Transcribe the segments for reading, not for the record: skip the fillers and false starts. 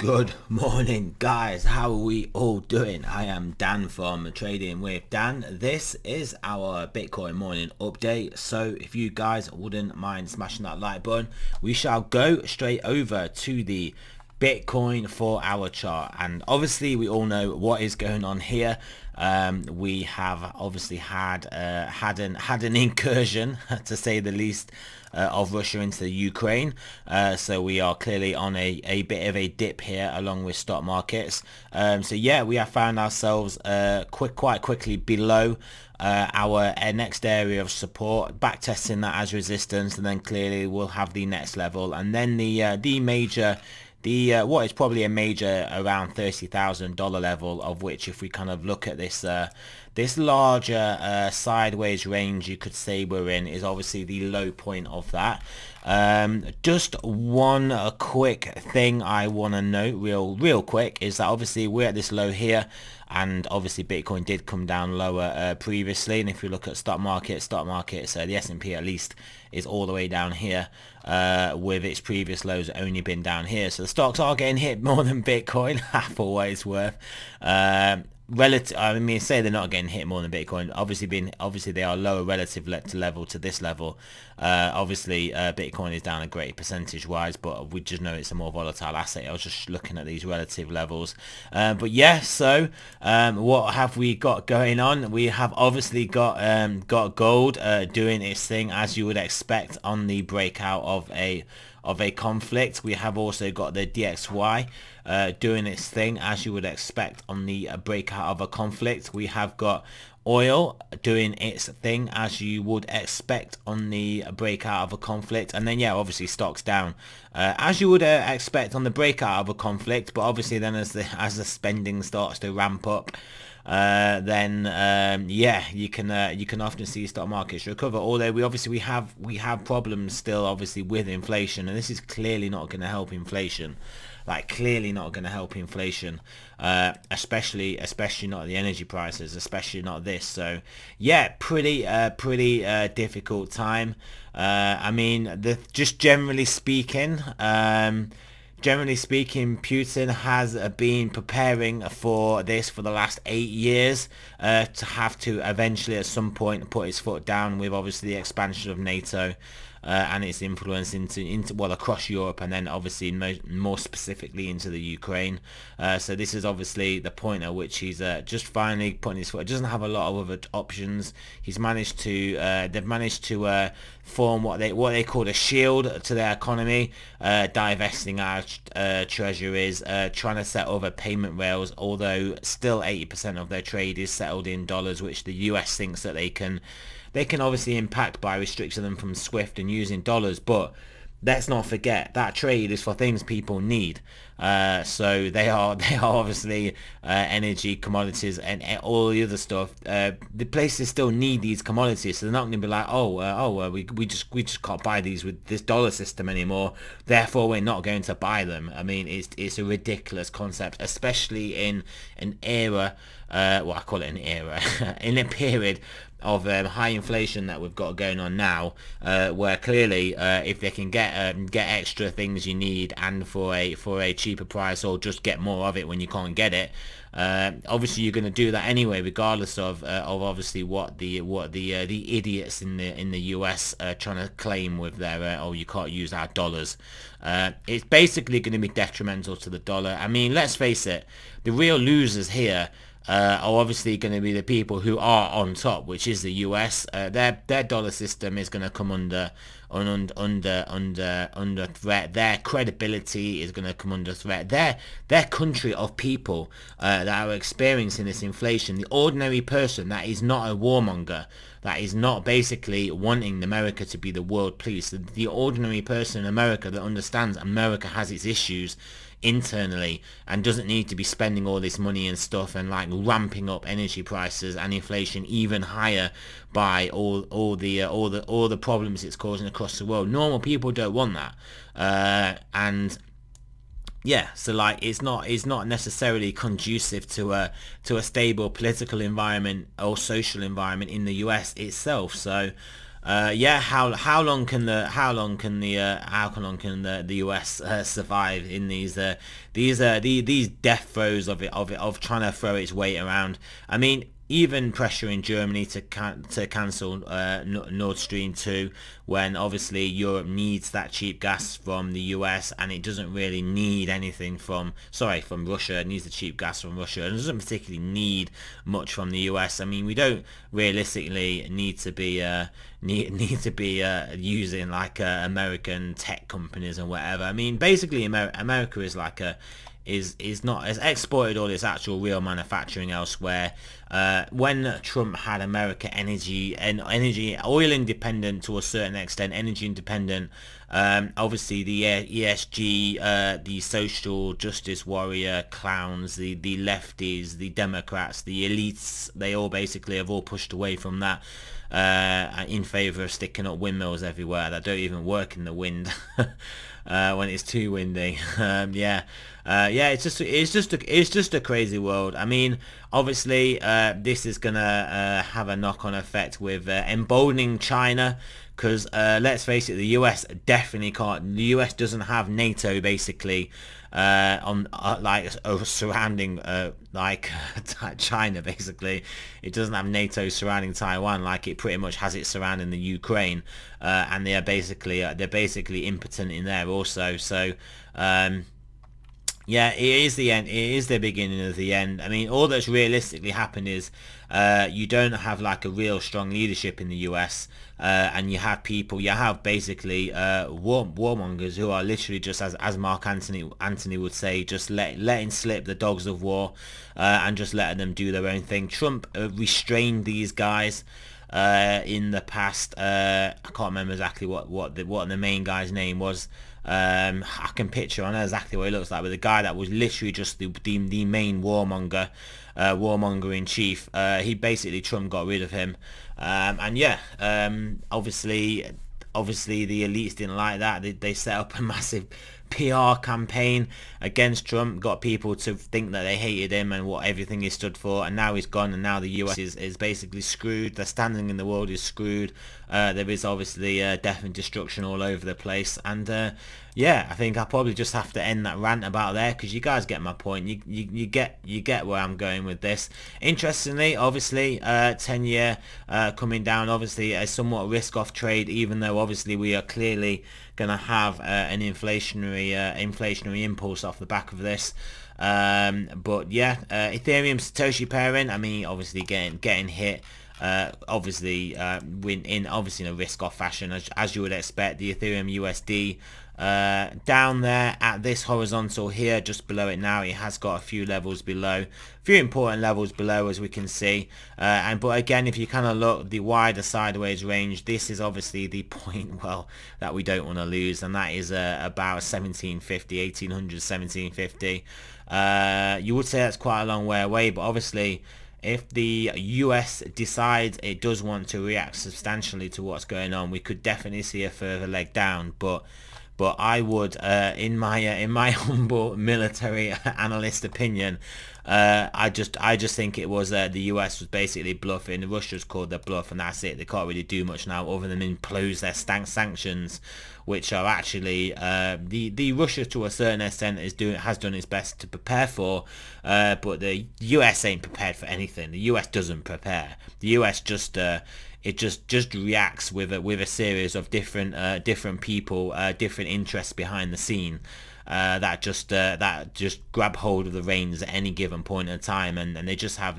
Good morning, guys. How are we all doing? I am Dan from Trading with Dan. This is our Bitcoin morning update. So if you guys wouldn't mind smashing that like button, we shall go straight over to the Bitcoin 4-hour chart, and obviously we all know what is going on here. We have obviously had an incursion, to say the least, of Russia into the Ukraine. So we are clearly on a bit of a dip here along with stock markets. So yeah, we have found ourselves quite quickly below our next area of support, back testing that as resistance, and then clearly we'll have the next level, and then the major, what is probably a major around $30,000 level, of which, if we kind of look at this this larger sideways range, you could say we're in, is obviously the low point of that. Just one quick thing I want to note real quick is that obviously we're at this low here, and obviously Bitcoin did come down lower previously, and if you look at stock markets, the S&P at least is all the way down here, with its previous lows only been down here. So the stocks are getting hit more than Bitcoin, for what it's worth. Relative, I mean, say they're not getting hit more than Bitcoin. Obviously they are lower relative to this level. Obviously Bitcoin is down a great percentage wise, but we just know it's a more volatile asset. I was just looking at these relative levels, but yeah. So what have we got going on? We have obviously got gold doing its thing as you would expect on the breakout of a conflict. We have also got the DXY doing its thing as you would expect on the breakout of a conflict. We have got oil doing its thing as you would expect on the breakout of a conflict, and then yeah, obviously stocks down as you would expect on the breakout of a conflict. But obviously then as the spending starts to ramp up, then yeah, you can often see stock markets recover. Although we have problems still, obviously, with inflation, and this is clearly not going to help inflation. Clearly not going to help inflation, especially not the energy prices, especially not this. So yeah, pretty difficult time. I mean, just generally speaking, Putin has been preparing for this for the last 8 years, to have to eventually at some point put his foot down with obviously the expansion of NATO and its influence into well, across Europe, and then obviously more specifically into the Ukraine. So this is obviously the point at which he's just finally putting his foot. It doesn't have a lot of other options. He's managed to they've managed to form what they call a shield to their economy, divesting our treasuries, trying to set other payment rails, although still 80% of their trade is settled in dollars, which the US thinks that they can obviously impact by restricting them from SWIFT and using dollars. But let's not forget that trade is for things people need. So they are obviously energy, commodities, and all the other stuff. The places still need these commodities, so they're not going to be like, we just can't buy these with this dollar system anymore, therefore we're not going to buy them. I mean, it's a ridiculous concept, especially in an era, well, I call it an era, in a period of high inflation that we've got going on now, where clearly if they can get extra things you need, and for a cheaper price, or just get more of it when you can't get it, obviously you're going to do that anyway, regardless of obviously what the idiots in the US trying to claim with their you can't use our dollars. It's basically going to be detrimental to the dollar. I mean, let's face it, the real losers here are obviously going to be the people who are on top, which is the US. Their dollar system is going to come under threat. Their credibility is going to come under threat. Their country of people that are experiencing this inflation, the ordinary person that is not a warmonger, that is not basically wanting America to be the world police, the ordinary person in America that understands America has its issues internally and doesn't need to be spending all this money and stuff, and ramping up energy prices and inflation even higher by all the problems it's causing across the world. Normal people don't want that, and yeah, so it's not necessarily conducive to a stable political environment or social environment in the US itself. So Yeah, how long can the US survive in these death throes of trying to throw its weight around? I mean, even pressure in Germany to cancel Nord Stream 2, when obviously Europe needs that cheap gas from the US, and it doesn't really need anything from Russia. It needs the cheap gas from Russia. It doesn't particularly need much from the US. I mean, we don't realistically need to be using like American tech companies and whatever. I mean, basically America is like is not has exported all its actual real manufacturing elsewhere. When Trump had America energy oil independent to a certain extent, energy independent, obviously the ESG, the social justice warrior clowns, the lefties, the Democrats, the elites, they all basically have all pushed away from that in favour of sticking up windmills everywhere that don't even work in the wind when it's too windy. It's just a crazy world. I mean, obviously this is gonna have a knock-on effect with emboldening China, because let's face it, the US definitely can't. The US doesn't have NATO basically surrounding like China. Basically, it doesn't have NATO surrounding Taiwan like it pretty much has it surrounding the Ukraine, and they're basically impotent in there also. So yeah, it is the end. It is the beginning of the end. I mean, all that's realistically happened is you don't have like a real strong leadership in the US, and you have basically warmongers who are literally just, as Mark Antony would say, just letting slip the dogs of war, and just letting them do their own thing. Trump restrained these guys in the past. I can't remember exactly what the main guy's name was. I know exactly what he looks like, but the guy that was literally just the main warmonger in chief, Trump got rid of him, obviously the elites didn't like that. They set up a massive PR campaign against Trump, got people to think that they hated him and what everything he stood for, and now he's gone, and now the US is basically screwed. The standing in the world is screwed. There is obviously death and destruction all over the place, and I think I'll probably just have to end that rant about there, because you guys get my point. You get where I'm going with this. Interestingly, obviously 10-year coming down, obviously a somewhat risk-off trade, even though obviously we are clearly going to have an inflationary impulse off the back of this. But yeah, Ethereum Satoshi pairing, I mean, obviously getting hit. In a risk-off fashion, as you would expect. The Ethereum USD down there at this horizontal here, just below it now. It has got a few levels below, a few important levels below, as we can see. But again, if you kind of look the wider sideways range, this is obviously the point, well, that we don't want to lose, and that is about 1750, 1800, 1750. You would say that's quite a long way away, but obviously, if the US decides it does want to react substantially to what's going on, we could definitely see a further leg down. But I would, in my humble military analyst opinion, I just think it was the US was basically bluffing. Russia's called their bluff, and that's it. They can't really do much now other than impose their sanctions, which are actually the Russia to a certain extent has done its best to prepare for, but the US ain't prepared for anything. The US doesn't prepare. The US just reacts with a series of different people, different interests behind the scene, that just grab hold of the reins at any given point in time, and they just have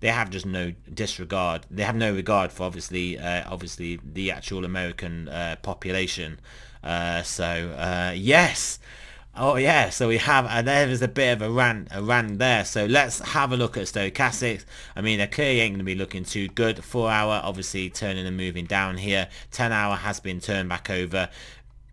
they have just no disregard. They have no regard for obviously the actual American population. Yes. Oh yeah, so we have, there is a bit of a rant there. So let's have a look at stochastics. I mean, they clearly ain't going to be looking too good. 4 hour obviously turning and moving down here. 10 hour has been turned back over.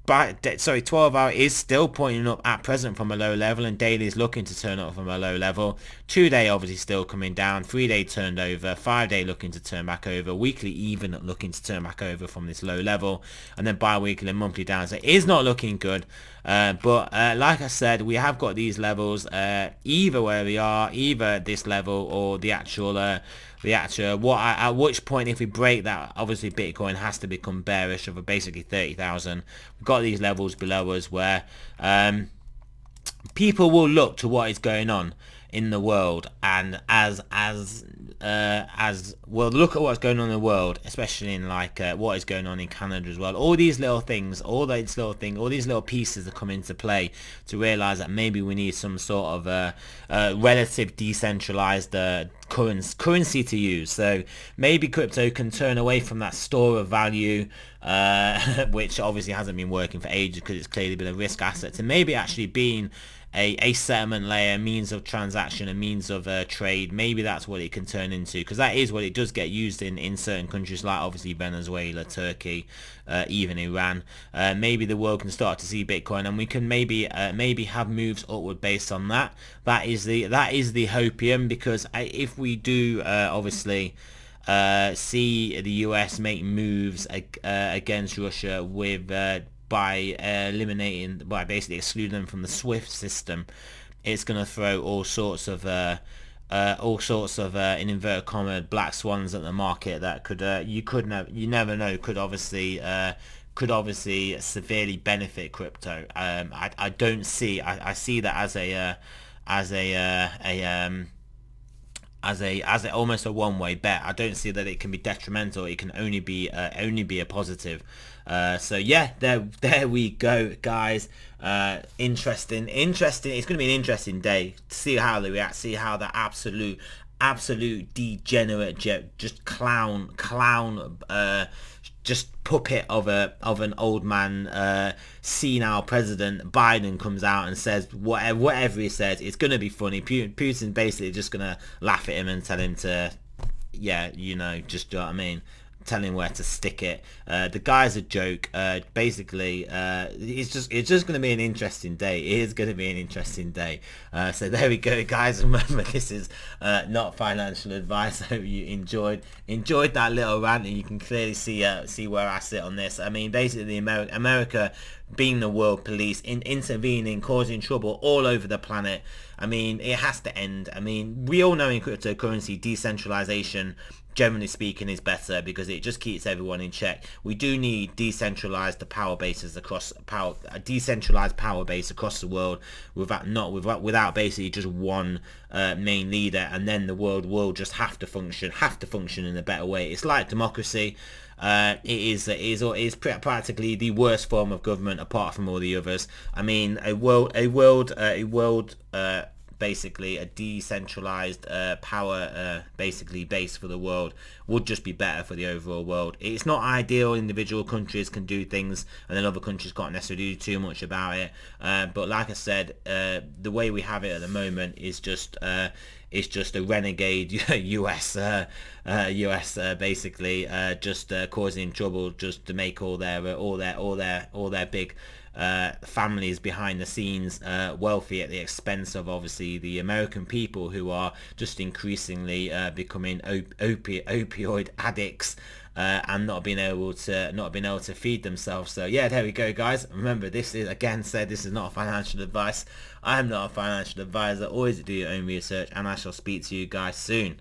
But 12 hour is still pointing up at present from a low level, and daily is looking to turn up from a low level. 2 day obviously still coming down. 3 day turned over. 5 day looking to turn back over. Weekly even looking to turn back over from this low level, and then bi-weekly and monthly down. So it is not looking good. But like I said, we have got these levels either where we are, either this level or the actual at which point, if we break that, obviously Bitcoin has to become bearish of basically 30,000. We've got these levels below us where people will look to what is going on in the world, and as well, look at what's going on in the world, especially in like what is going on in Canada as well. All these little things, all these little pieces that come into play to realize that maybe we need some sort of relative decentralized currency to use. So maybe crypto can turn away from that store of value, which obviously hasn't been working for ages because it's clearly been a risk asset, to maybe actually being a settlement layer, means of transaction, a means of trade. Maybe that's what it can turn into, because that is what it does get used in certain countries, like obviously Venezuela, Turkey, even Iran. Maybe the world can start to see Bitcoin, and we can maybe have moves upward based on that. That is the hopium, because if we do obviously see the US make moves against Russia with by basically excluding them from the SWIFT system, it's going to throw all sorts of in inverted commas black swans at the market that could you never know, could obviously severely benefit crypto. I don't see, I see that as a almost a one-way bet. I don't see that it can be detrimental. It can only be a positive. So yeah, there we go, guys. Interesting. It's going to be an interesting day to see how they react. See how the absolute degenerate, just clown, just puppet of an old man, senile president Biden comes out and says whatever he says. It's going to be funny. Putin's basically just going to laugh at him and tell him to, yeah, just, do you know what I mean? Tell him where to stick it. The guy's a joke. Basically, it's just going to be an interesting day. It is going to be an interesting day. So there we go, guys. Remember, this is not financial advice. I hope you enjoyed that little rant, and you can clearly see where I sit on this. I mean, basically, America being the world police, intervening, causing trouble all over the planet. I mean, it has to end. I mean, we all know in cryptocurrency, decentralization, generally speaking, is better because it just keeps everyone in check. We do need decentralized power bases a decentralized power base across the world, without basically just one main leader, and then the world will just have to function in a better way. It's like democracy. It is practically the worst form of government apart from all the others. I mean, a world basically a decentralized power basically base for the world would just be better for the overall world. It's not ideal. Individual countries can do things and then other countries can't necessarily do too much about it, but like I said, the way we have it at the moment is just a renegade US basically just causing trouble just to make all their big families behind the scenes wealthy at the expense of obviously the American people, who are just increasingly becoming opioid addicts and not being able to feed themselves. So yeah, there we go, guys. Remember, this is, again said, this is not financial advice. I am not a financial advisor. Always do your own research, and I shall speak to you guys soon.